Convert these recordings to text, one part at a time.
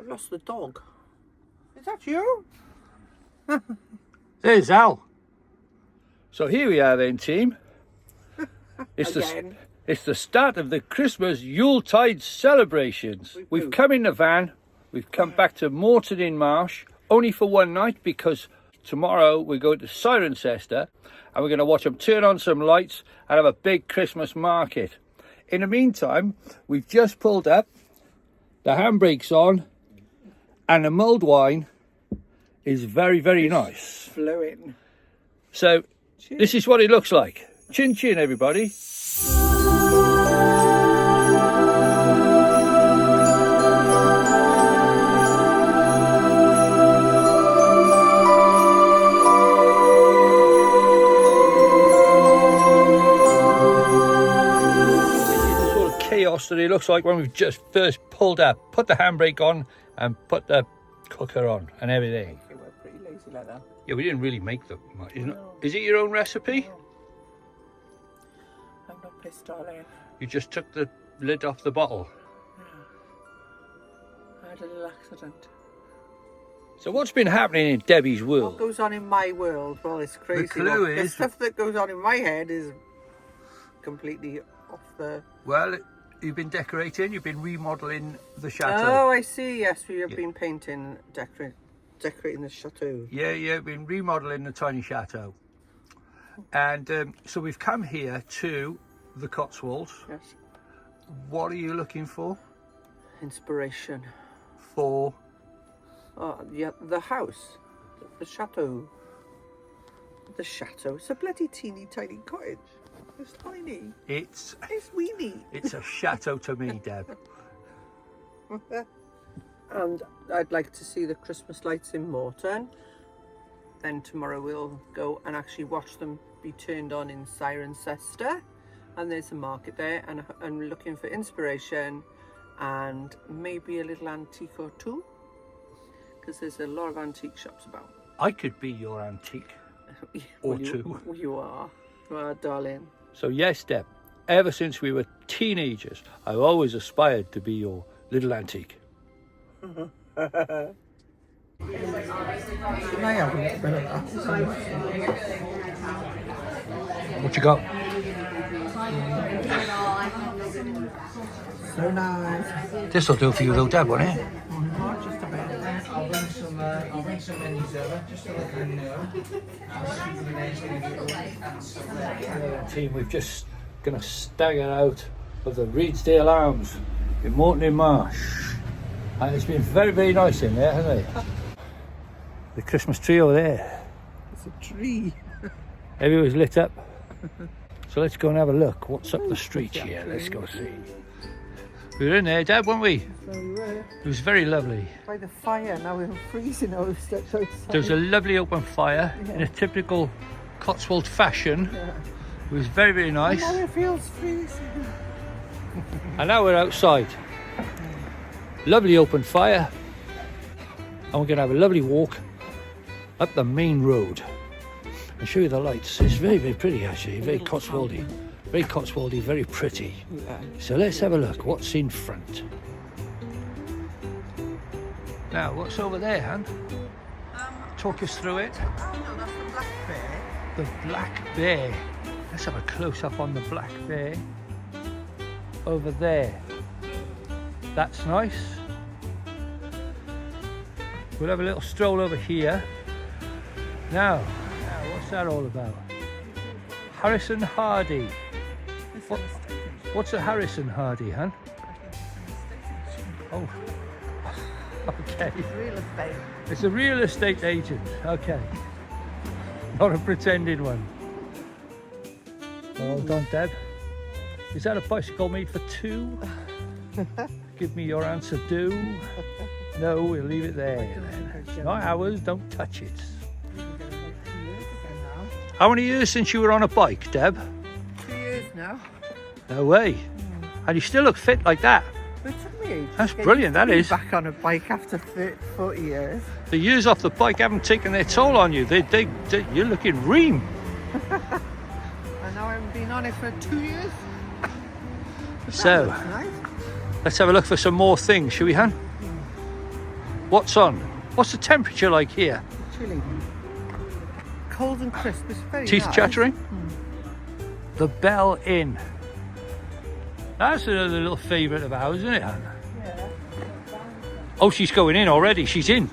I've lost the dog. Is that you? There's Al. So here we are then, team. It's the start of the Christmas Yuletide celebrations. We've come in the van. We've come back to Moreton-in-Marsh only for one night because tomorrow we're going to Cirencester and we're going to watch them turn on some lights and have a big Christmas market. In the meantime, we've just pulled up, the handbrake's on, and the mulled wine is very, very nice. Flowing. So this is what it looks like. Chin chin, everybody. Chaos that it looks like when we've just first pulled up, put the handbrake on and put the cooker on and everything. Okay, we're pretty lazy like that. Yeah, we didn't really make them much. Is it your own recipe? No. I'm not pissed, darling. You just took the lid off the bottle. I had a little accident. So what's been happening in Debbie's What world? goes on in my world? Well, it's crazy. The clue The is... stuff that goes on in my head is completely off the... Well, you've been decorating, you've been remodelling the chateau. Oh, I see. Yes, we have been painting, decorating the chateau. Yeah, we've been remodelling the tiny chateau. And so we've come here to the Cotswolds. Yes. What are you looking for? Inspiration. For? Oh, yeah, the house. The chateau. The chateau. It's a bloody teeny tiny cottage. It's tiny. It's weeny. It's a chateau to me, Deb. And I'd like to see the Christmas lights in Moreton. Then tomorrow we'll go and actually watch them be turned on in Cirencester. And there's a market there, and I'm looking for inspiration and maybe a little antique or two, because there's a lot of antique shops about. I could be your antique. Or two. You are. Well, darling. So yes, Deb, ever since we were teenagers, I've always aspired to be your little antique. Can I have a bit of that? What you got? So nice. This'll do for you though, Deb, won't it? Just a bit. I'll bring some menus over just to let them know. Team, we've just gonna stagger out of the Reedsdale Arms in Moreton-in-Marsh. And it's been very, very nice in there, hasn't it? The Christmas tree over there. It's a tree. Everywhere's lit up. So let's go and have a look. What's up the street here? Let's go see. We were in there, Deb, weren't we? So we were. It was very lovely. By the fire, now we're freezing all the steps outside. There was a lovely open fire in a typical Cotswold fashion. Yeah. It was very, very nice. Now it feels freezing. And now we're outside. Lovely open fire. And we're going to have a lovely walk up the main road and show you the lights. It's very, very pretty actually, very Cotswoldy. Very Cotswoldy, very pretty. Yeah. So let's have a look. What's in front? Now, what's over there, Han? Talk us through it. No, that's the black bear. The black bear. Let's have a close-up on the black bear. Over there. That's nice. We'll have a little stroll over here. Now, what's that all about? Harrison Hardy. What's a Harrison Hardy, Han? Oh, okay. It's real estate. It's a real estate agent. Okay. Not a pretended one. Well done, Deb. Is that a bicycle made for two? Give me your answer, do. No, we'll leave it there. Then. Not ours, don't touch it. How many years since you were on a bike, Deb? 2 years now. No way. And you still look fit like that. It took me ages. That's to get brilliant, that is. back on a bike after 40 years. The years off the bike haven't taken their toll on you. You're looking ream. And now I've been on it for 2 years. So, Nice. let's have a look for some more things, shall we, Han? What's on? What's the temperature like here? Chilly. Cold and crisp. It's very Teeth nice. chattering? The Bell Inn. That's another little favourite of ours, isn't it, Anne? Yeah. Oh, she's going in already. She's in.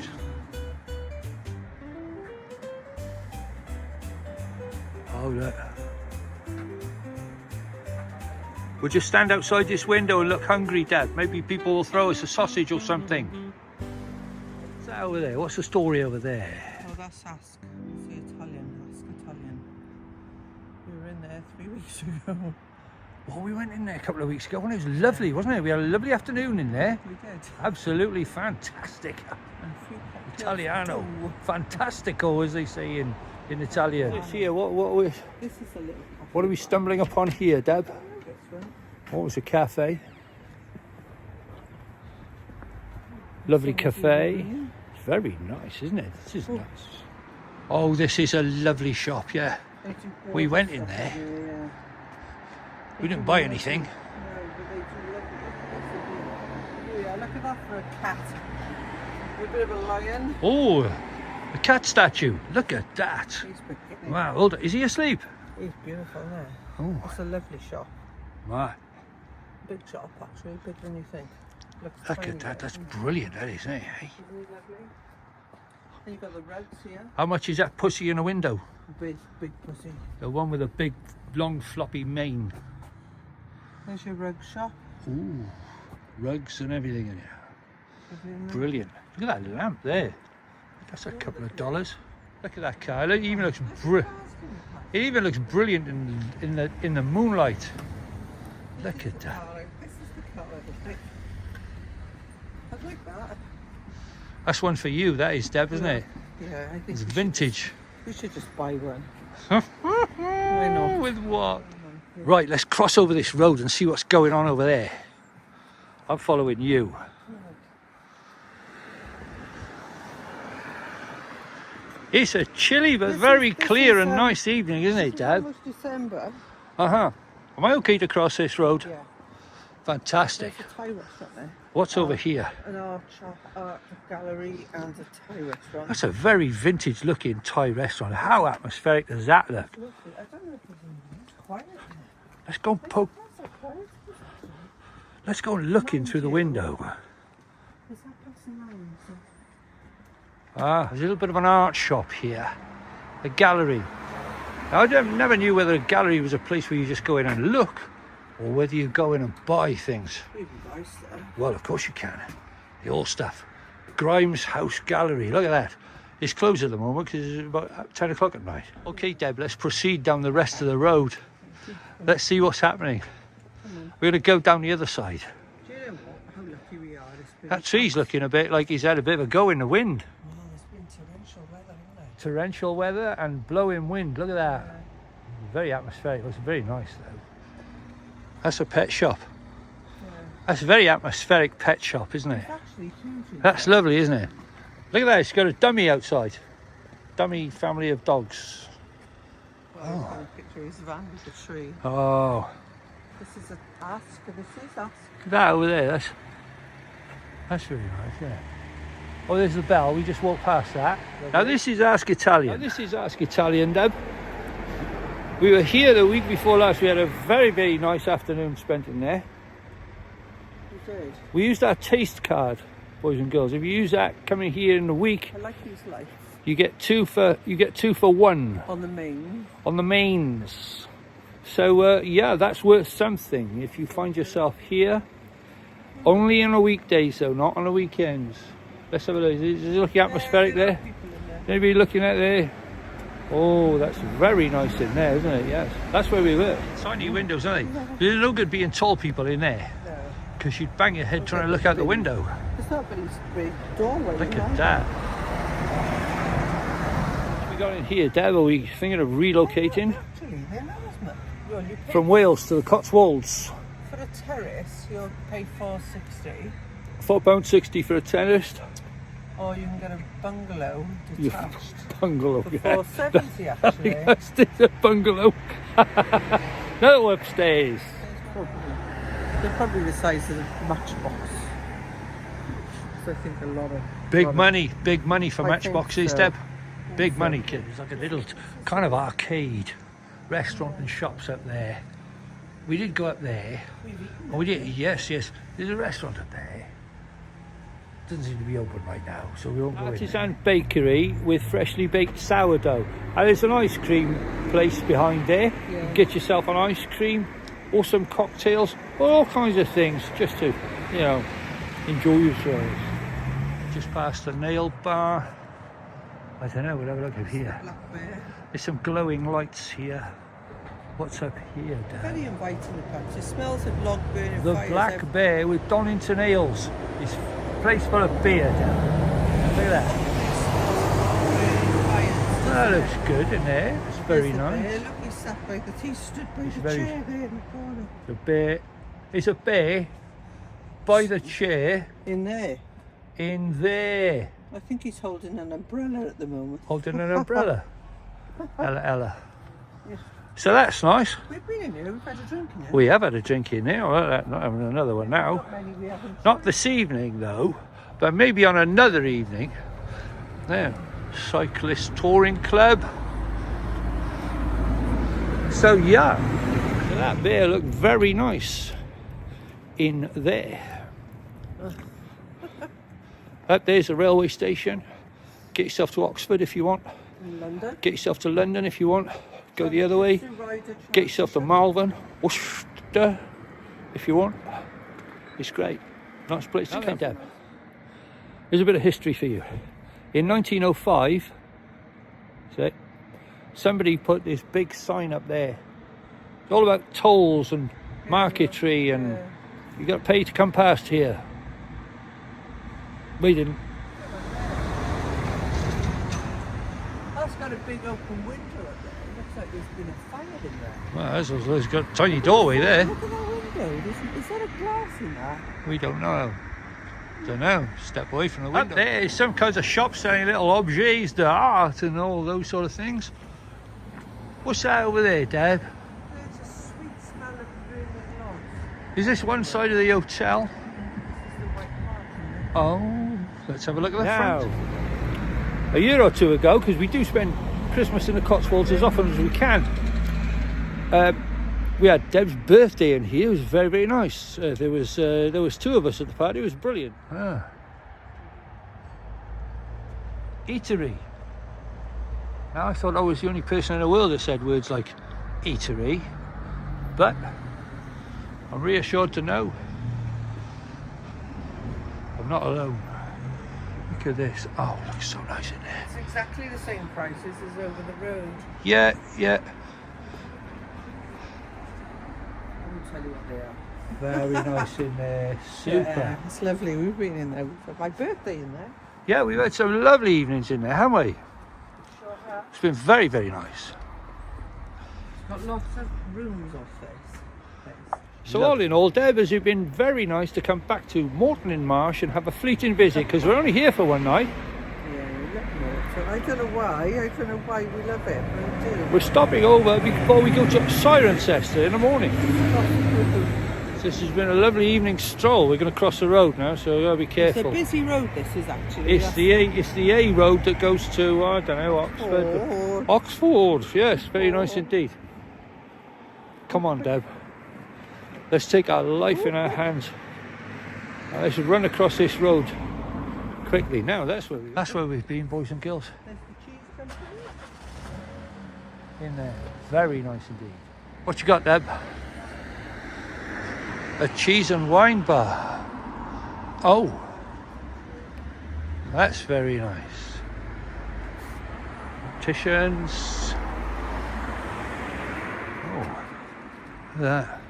Oh, look. We'll just stand outside this window and look hungry, Dad. Maybe people will throw us a sausage or something. What's that over there? What's the story over there? Oh, that's Ask. It's the Italian. Ask Italian. We were in there 3 weeks ago. Well, we went in there a couple of weeks ago and it was lovely, wasn't it? We had a lovely afternoon in there. We did. Absolutely fantastic. And a few cocktails Italiano. too. Fantastico, as they say in Italian. This here, what This is a little coffee. are we stumbling upon here, Deb? This one. What was a cafe? Lovely cafe. Very nice, isn't it? This is nice. Oh, this is a lovely shop, yeah. We went in there. Yeah. We didn't buy anything. No, but they do lovely. Yeah, look at that for a cat. A bit of a lion. Oh, a cat statue. Look at that. He's big, isn't he? Wow, hold on. Is he asleep? He's beautiful there. Oh, It's a lovely shop. my. Big shop, actually. Bigger than you think. Looks Look tiny at that. there, That's isn't it? brilliant, that is, eh? Isn't it lovely? And you've got the rugs here. How much is that pussy in a window? Big pussy. The one with a big, long, floppy mane. There's your rug shop. Ooh, rugs and everything in here. Everything there. Brilliant. Look at that lamp there. That's a couple of dollars. Look at that car. It even looks it even looks brilliant in the moonlight. Look at that. This is the colour, I think. I like that. That's one for you, that is, Deb, isn't it? Yeah, I think It's we should vintage. We should just buy one. Why not? With what? Right, let's cross over this road and see what's going on over there. I'm following you. It's a chilly but very clear and nice evening, isn't it, Dad? Almost December. Uh-huh. Am I okay to cross this road? Yeah. Fantastic. There's a Thai restaurant there. What's over here? An art gallery and a Thai restaurant. That's a very vintage looking Thai restaurant. How atmospheric does that look? Lovely. I don't know if it's quiet. Let's go and poke. That's so quiet. Let's go and look in through the window. Is that person nine? Ah, there's a little bit of an art shop here. A gallery. Now, never knew whether a gallery was a place where you just go in and look or whether you go in and buy things. Really nice there. Well, of course you can. The old stuff. Grimes House Gallery. Look at that. It's closed at the moment because it's about 10 o'clock at night. Okay, Deb, let's proceed down the rest of the road. Let's see what's happening. We're going to go down the other side. Do you know how lucky we are? That tree's looking a bit like he's had a bit of a go in the wind. Oh, it's been torrential weather, hasn't it? Torrential weather and blowing wind. Look at that. Very atmospheric. It's very nice though. That's a pet shop. Yeah. That's a very atmospheric pet shop, isn't it? It's actually huge. That's lovely, isn't it? Look at that. It's got a dummy outside. Dummy family of dogs. Oh. A picture of his van with the tree. Oh, This is a Ask. This is Ask. look at that over there. That's really nice, yeah. Oh, there's the bell. We just walked past that. Now this is Ask Italian. Now this is Ask Italian, Deb. We were here the week before last. We had a very, very nice afternoon spent in there. You did. We used our taste card, boys and girls. If you use that coming here in the week, I like these lights you get two for one on the main. on the mains. So yeah, that's worth something. If you find yourself here, only on the weekdays though, not on the weekends. Let's have a look. Is it looking atmospheric there? People in there. Anybody looking at there? Oh, that's very nice in there, isn't it? Yes, that's where we were. Tiny windows, aren't they? There's no good being tall people in there No. because you'd bang your head trying to look out the window. It's not very big doorway. Look isn't at it? that. We got in here, Deb. Are we thinking of relocating Actually, they're not, isn't it? Well, you pay from Wales to the Cotswolds? for a terrace, you'll pay $4.60, £4.60 for a terrace. or you can get a bungalow You detached bungalow. for Yeah. $4.70 actually. Yes, it's a bungalow. No upstairs. They're probably the size of a matchbox. I think, a lot of... Big money for I think matchboxes, so. Deb. Big so. money, kid. It's like a little kind of arcade, restaurant and shops up there. We did go up there. Oh, we did. Yes. There's a restaurant up there. Doesn't seem to be open right now, so we won't go in. Artisan bakery with freshly baked sourdough. And there's an ice cream place behind there. Yeah. Get yourself an ice cream or some cocktails, or all kinds of things, just to, you know, enjoy yourselves. Just past the nail bar. I don't know, we'll have a look up here. Black bear. There's some glowing lights here. What's up here, Dad? Very inviting, the place. It smells of log burning The fires Black everywhere. Bear with Donington Ales. It's a place full of beer, Dad. Look at that. That looks good in there. It's very nice. Bear. Look, he's sat by the tea, stood by It's the very- chair there in the corner. The bear is a bear by the chair In there. in there, I think he's holding an umbrella at the moment. holding an umbrella. Ella. Yes. So that's nice. We've been in here, we've had a drink in here. We have had a drink in there. Well, not having another one now. Not many we haven't. Not this evening though, but maybe on another evening. There, Cyclist Touring Club. So yeah, so that bear looked very nice in there. Up there's a railway station. Get yourself to Oxford if you want. In London. Get yourself to London if you want. Go the other way. Get yourself to Malvern, Worcester if you want. It's great. Nice place to come down. Here's a bit of history for you. In 1905, see, somebody put this big sign up there. It's all about tolls and marketry, and you got to pay to come past here. We didn't. That's got a big open window up there. It looks like there's been a fire in there. Well, there's got a tiny doorway there. Look at that window. Is that a glass in that? We don't know. Don't know. Step away from the window. Up there is some kinds of shops selling little objets d'art and all those sort of things. What's that over there, Deb? There's a sweet smell of burning logs. Is this one side of the hotel? This is the white mark. Oh, let's have a look at the front. A year or two ago, because we do spend Christmas in the Cotswolds as often as we can, we had Deb's birthday in here. It was very, very nice. There was two of us at the party. It was brilliant. Eatery. Now I thought I was the only person in the world that said words like eatery, but I'm reassured to know I'm not alone. Look at this. Oh, it looks so nice in there. It's exactly the same prices as over the road. Yeah. I will tell you what they are. Very nice in there. Super. Yeah, it's lovely. We've been in there. We've had my birthday in there. Yeah, we've had some lovely evenings in there, haven't we? Sure have. It's been very, very nice. It's got lots of rooms off this place. So all in all, Deb, has it been very nice to come back to Moreton-in-Marsh and have a fleeting visit, because we're only here for one night. Yeah, we love Moreton. I don't know why we love it, but we do. We're stopping over before we go to Cirencester in the morning. So this has been a lovely evening stroll. We're going to cross the road now, so we've got to be careful. It's a busy road, this is actually. It's the A road that goes to, I don't know, Oxford. Oxford, yes, very nice indeed. Come on, Deb. Let's take our life in our hands. Let's run across this road quickly. Now that's where we've been, boys and girls. There's the cheese company. In there, very nice indeed. What you got, Deb? A cheese and wine bar. Oh, that's very nice. Opticians. Oh, look at that.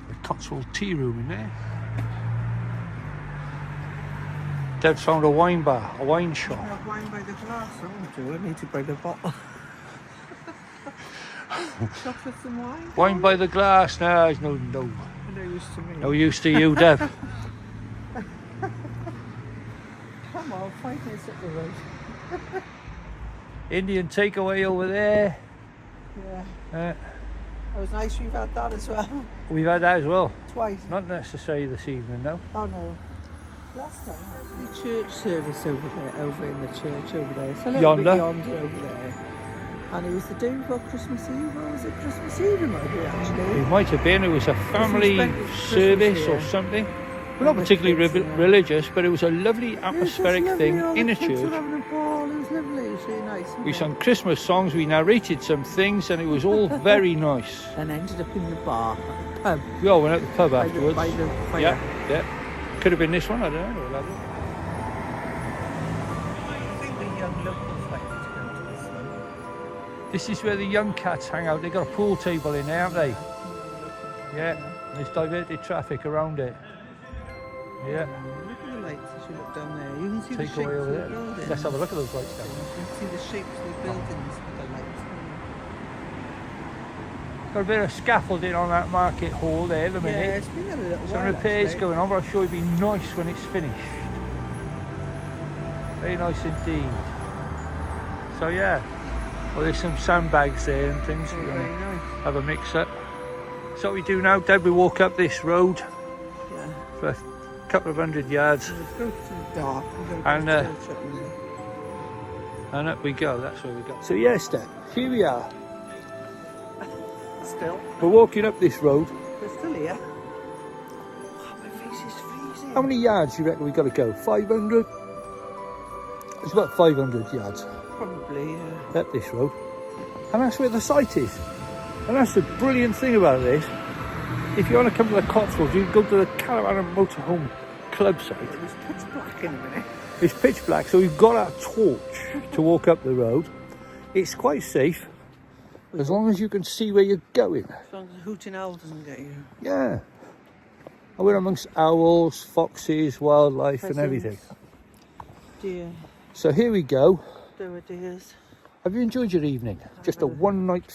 The Cotswold tea room in there. Deb's found a wine bar, a wine shop. I have wine by the glass. I need to buy the bottle. Chocolate and wine? Wine by the glass. No, it's no No use to me. no use to you, Deb. Come on, 5 minutes up the road. Indian takeaway over there. Yeah. Uh, It was nice we've had that as well. we've had that as well. Twice. Not necessarily this evening, though. Oh no. The church service over there, over in the church over there. It's a little Yonder? bit yonder over there. And it was the day before Christmas Eve, or was it Christmas Eve? It might be actually. It might have been. It was a family spent Christmas service or here. something. We're not particularly religious, but it was a lovely atmospheric thing in a Kids were church. having a ball. It was lovely. It was really nice. wasn't We it? sang Christmas songs, we narrated some things, and it was all very nice. And ended up in the bar, pub. We all went out to the pub By afterwards. the fire. Yeah, yeah. Could have been this one, I don't know. I think the young locals like to go to this one. This is where the young cats hang out. They've got a pool table in there, haven't they? Yeah, there's diverted traffic around it. Yeah. Look at the lights as you look down there. You can see Take the shapes away of over the there. buildings. Let's have a look at those lights down. You can see the shapes of the buildings with the lights. Got a bit of scaffolding on that market hall there at the Yeah, minute. it's been a little Some while. repairs actually. going on, but I'm sure it'll be nice when it's finished. Very nice indeed. So yeah, well there's some sandbags there and things. We're Very going to nice. have a mix up. So what we do now, Deb, we walk up this road Yeah. for a couple of 100 yards Let's go to the dark. And, and up we go. That's where we go. So yes, Deb, here we are. Still. We're walking up this road. We're still here. Oh, my face is freezing. How many yards do you reckon we got to go? 500? It's about 500 yards Probably, up this road. And that's where the site is. And that's the brilliant thing about this. If you want to come to the Cotswolds, you can go to the Caravan and Motorhome Club site. It was pitch black in a minute. It's pitch black, so we've got our torch to walk up the road. It's quite safe, as long as you can see where you're going. As long as the hooting owl doesn't get you. Yeah. And we're amongst owls, foxes, wildlife and everything. Dear. So here we go. There were deers. Have you enjoyed your evening? Just a one-night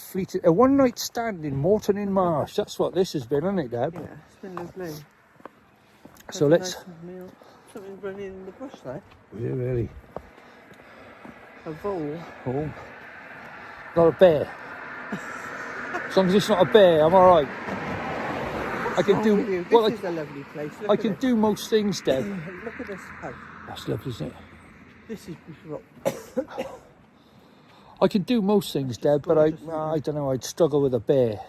stand in Moreton-in-Marsh. That's what this has been, hasn't it, Deb? Yeah, it's been lovely. So Had a let's... nice meal. Something running in the bush there. Yeah, really. A vole. Oh. Not a bear. As long as it's not a bear, I'm all right. I can do... This Well, is a lovely place. Look I at can it. do most things, Deb. Look at this house. That's lovely, isn't it? This is beautiful. I can do most things, Deb, but I don't know, I'd struggle with a bear.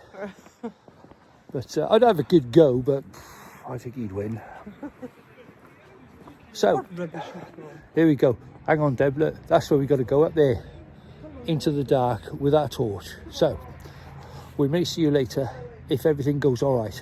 But I'd have a good go, but I think he'd win. So, Rubbish. here we go. Hang on, Deb, look, that's where we got to go, up there, into the dark with our torch. So, we may see you later if everything goes all right.